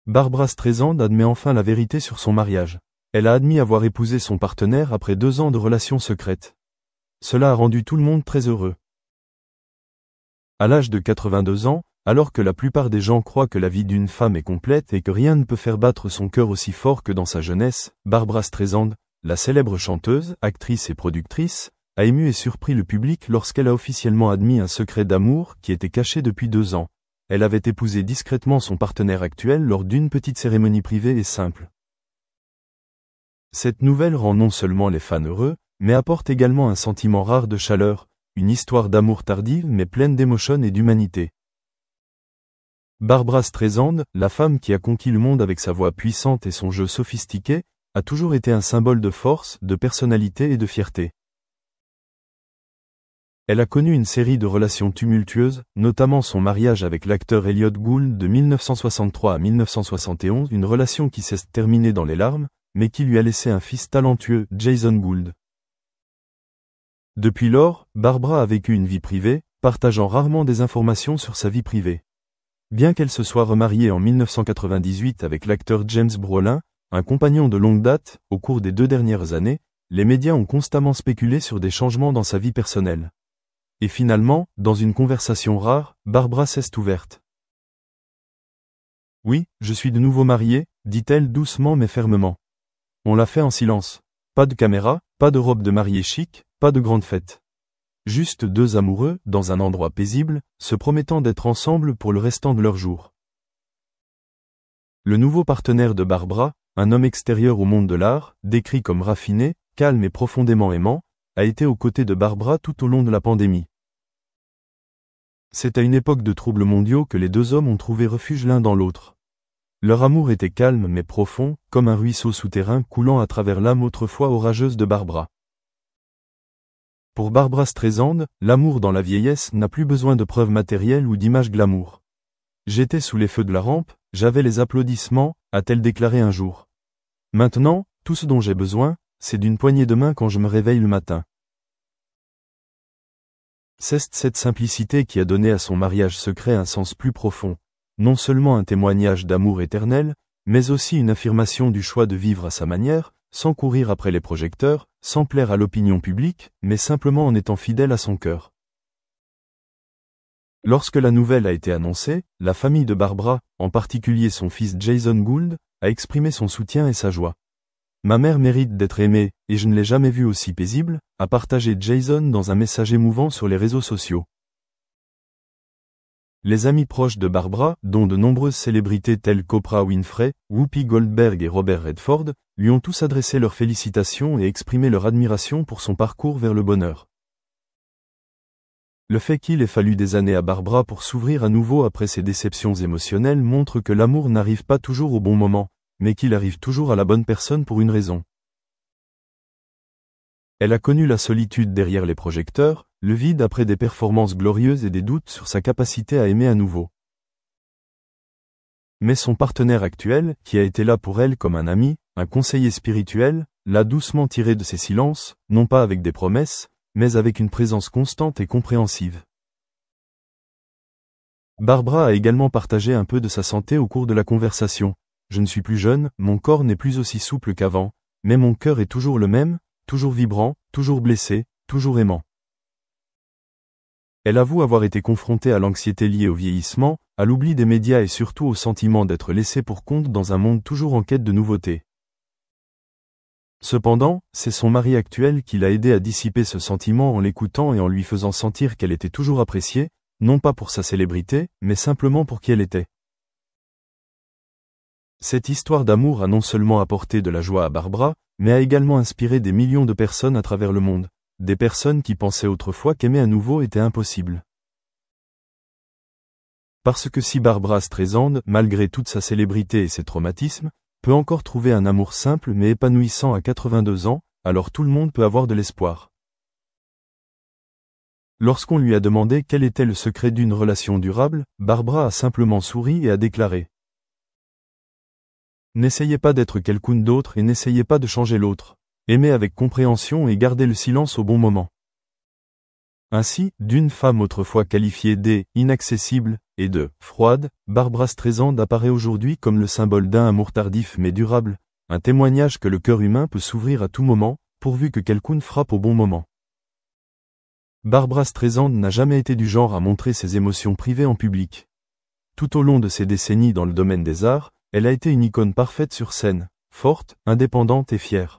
Barbra Streisand admet enfin la vérité sur son mariage. Elle a admis avoir épousé son partenaire après 2 ans de relations secrètes. Cela a rendu tout le monde très heureux. À l'âge de 82 ans, alors que la plupart des gens croient que la vie d'une femme est complète et que rien ne peut faire battre son cœur aussi fort que dans sa jeunesse, Barbra Streisand, la célèbre chanteuse, actrice et productrice, a ému et surpris le public lorsqu'elle a officiellement admis un secret d'amour qui était caché depuis 2 ans. Elle avait épousé discrètement son partenaire actuel lors d'une petite cérémonie privée et simple. Cette nouvelle rend non seulement les fans heureux, mais apporte également un sentiment rare de chaleur, une histoire d'amour tardive mais pleine d'émotion et d'humanité. Barbra Streisand, la femme qui a conquis le monde avec sa voix puissante et son jeu sophistiqué, a toujours été un symbole de force, de personnalité et de fierté. Elle a connu une série de relations tumultueuses, notamment son mariage avec l'acteur Elliott Gould de 1963 à 1971, une relation qui s'est terminée dans les larmes, mais qui lui a laissé un fils talentueux, Jason Gould. Depuis lors, Barbra a vécu une vie privée, partageant rarement des informations sur sa vie privée. Bien qu'elle se soit remariée en 1998 avec l'acteur James Brolin, un compagnon de longue date, au cours des 2 dernières années, les médias ont constamment spéculé sur des changements dans sa vie personnelle. Et finalement, dans une conversation rare, Barbra s'est ouverte. « Oui, je suis de nouveau mariée », dit-elle doucement mais fermement. On l'a fait en silence. Pas de caméra, pas de robe de mariée chic, pas de grande fête. Juste 2 amoureux, dans un endroit paisible, se promettant d'être ensemble pour le restant de leur jour. Le nouveau partenaire de Barbra, un homme extérieur au monde de l'art, décrit comme raffiné, calme et profondément aimant, a été aux côtés de Barbra tout au long de la pandémie. C'est à une époque de troubles mondiaux que les 2 hommes ont trouvé refuge l'un dans l'autre. Leur amour était calme mais profond, comme un ruisseau souterrain coulant à travers l'âme autrefois orageuse de Barbra. Pour Barbra Streisand, l'amour dans la vieillesse n'a plus besoin de preuves matérielles ou d'images glamour. « J'étais sous les feux de la rampe, j'avais les applaudissements », a-t-elle déclaré un jour. « Maintenant, tout ce dont j'ai besoin, c'est d'une poignée de main quand je me réveille le matin. » C'est cette simplicité qui a donné à son mariage secret un sens plus profond, non seulement un témoignage d'amour éternel, mais aussi une affirmation du choix de vivre à sa manière, sans courir après les projecteurs, sans plaire à l'opinion publique, mais simplement en étant fidèle à son cœur. Lorsque la nouvelle a été annoncée, la famille de Barbra, en particulier son fils Jason Gould, a exprimé son soutien et sa joie. « Ma mère mérite d'être aimée, et je ne l'ai jamais vue aussi paisible », a partagé Jason dans un message émouvant sur les réseaux sociaux. Les amis proches de Barbra, dont de nombreuses célébrités telles qu'Oprah Winfrey, Whoopi Goldberg et Robert Redford, lui ont tous adressé leurs félicitations et exprimé leur admiration pour son parcours vers le bonheur. Le fait qu'il ait fallu des années à Barbra pour s'ouvrir à nouveau après ses déceptions émotionnelles montre que l'amour n'arrive pas toujours au bon moment, mais qu'il arrive toujours à la bonne personne pour une raison. Elle a connu la solitude derrière les projecteurs, le vide après des performances glorieuses et des doutes sur sa capacité à aimer à nouveau. Mais son partenaire actuel, qui a été là pour elle comme un ami, un conseiller spirituel, l'a doucement tiré de ses silences, non pas avec des promesses, mais avec une présence constante et compréhensive. Barbra a également partagé un peu de sa santé au cours de la conversation. « Je ne suis plus jeune, mon corps n'est plus aussi souple qu'avant, mais mon cœur est toujours le même, toujours vibrant, toujours blessé, toujours aimant. » Elle avoue avoir été confrontée à l'anxiété liée au vieillissement, à l'oubli des médias et surtout au sentiment d'être laissée pour compte dans un monde toujours en quête de nouveautés. Cependant, c'est son mari actuel qui l'a aidé à dissiper ce sentiment en l'écoutant et en lui faisant sentir qu'elle était toujours appréciée, non pas pour sa célébrité, mais simplement pour qui elle était. Cette histoire d'amour a non seulement apporté de la joie à Barbra, mais a également inspiré des millions de personnes à travers le monde, des personnes qui pensaient autrefois qu'aimer à nouveau était impossible. Parce que si Barbra Streisand, malgré toute sa célébrité et ses traumatismes, peut encore trouver un amour simple mais épanouissant à 82 ans, alors tout le monde peut avoir de l'espoir. Lorsqu'on lui a demandé quel était le secret d'une relation durable, Barbra a simplement souri et a déclaré : « N'essayez pas d'être quelqu'un d'autre et n'essayez pas de changer l'autre. Aimez avec compréhension et gardez le silence au bon moment. » Ainsi, d'une femme autrefois qualifiée d'inaccessible et de froide, Barbra Streisand apparaît aujourd'hui comme le symbole d'un amour tardif mais durable, un témoignage que le cœur humain peut s'ouvrir à tout moment, pourvu que quelqu'un frappe au bon moment. Barbra Streisand n'a jamais été du genre à montrer ses émotions privées en public. Tout au long de ses décennies dans le domaine des arts, elle a été une icône parfaite sur scène, forte, indépendante et fière.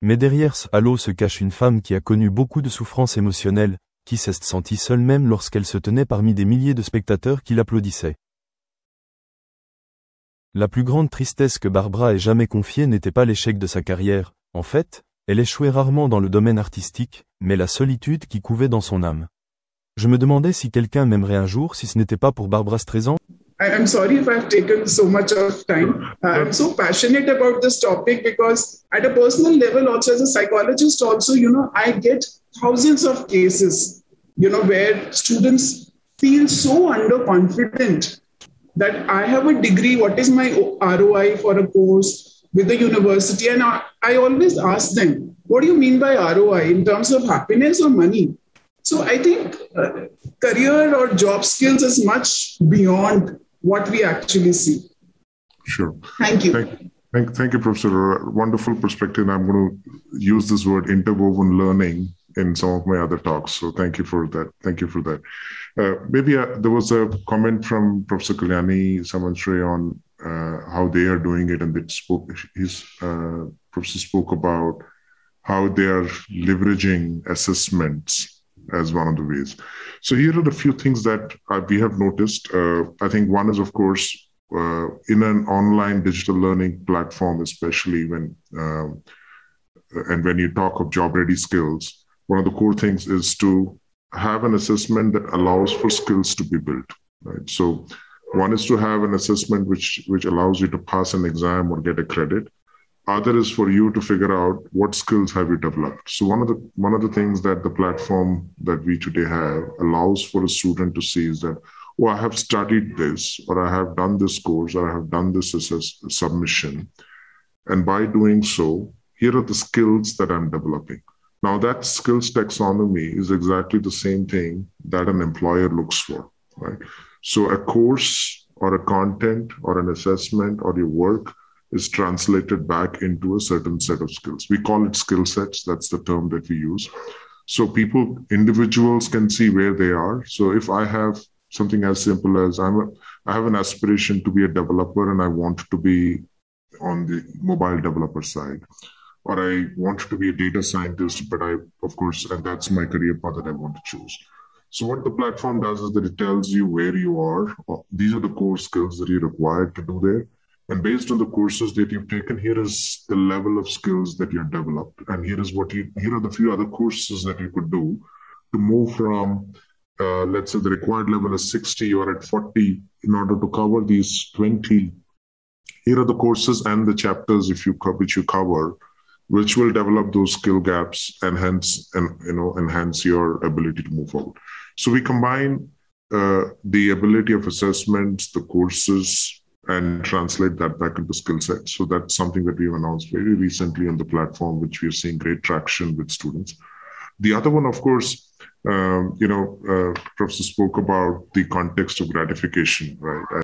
Mais derrière ce halo se cache une femme qui a connu beaucoup de souffrances émotionnelles, qui s'est sentie seule même lorsqu'elle se tenait parmi des milliers de spectateurs qui l'applaudissaient. La plus grande tristesse que Barbra ait jamais confiée n'était pas l'échec de sa carrière, en fait, elle échouait rarement dans le domaine artistique, mais la solitude qui couvait dans son âme. Je me demandais si quelqu'un m'aimerait un jour si ce n'était pas pour Barbra Streisand. I'm sorry if I've taken so much of time. I'm so passionate about this topic because at a personal level, also as a psychologist, also, I get thousands of cases, where students feel so underconfident that I have a degree, what is my ROI for a course with the university? And I always ask them, what do you mean by ROI in terms of happiness or money? So I think career or job skills is much beyond what we actually see. Sure. Thank you. Thank you, Professor. Wonderful perspective. I'm going to use this word interwoven learning in some of my other talks. So thank you for that. Thank you for that. Maybe there was a comment from Professor Kalyani Samanshre on how they are doing it, and professor spoke about how they are leveraging assessments as one of the ways. So here are a few things that we have noticed. I think one is, of course, in an online digital learning platform, especially when you talk of job-ready skills, one of the core things is to have an assessment that allows for skills to be built, right? So one is to have an assessment which allows you to pass an exam or get a credit. Other is for you to figure out what skills have you developed. So one of the things that the platform that we today have allows for a student to see is that, oh, I have studied this, or I have done this course, or I have done this submission. And by doing so, here are the skills that I'm developing. Now that skills taxonomy is exactly the same thing that an employer looks for, right? So a course or a content or an assessment or your work is translated back into a certain set of skills. We call it skill sets. That's the term that we use. So individuals can see where they are. So if I have something as simple as I have an aspiration to be a developer and I want to be on the mobile developer side, or I want to be a data scientist, but and that's my career path that I want to choose. So what the platform does is that it tells you where you are. These are the core skills that you're required to do there. And based on the courses that you've taken, here is the level of skills that you've developed. And here are the few other courses that you could do to move from, let's say the required level is 60 or at 40 in order to cover these 20. Here are the courses and the chapters which you cover, which will develop those skill gaps and enhance your ability to move forward. So we combine the ability of assessments, the courses, and translate that back into skill sets. So that's something that we've announced very recently on the platform, which we are seeing great traction with students. The other one, of course, Professor spoke about the context of gratification, right?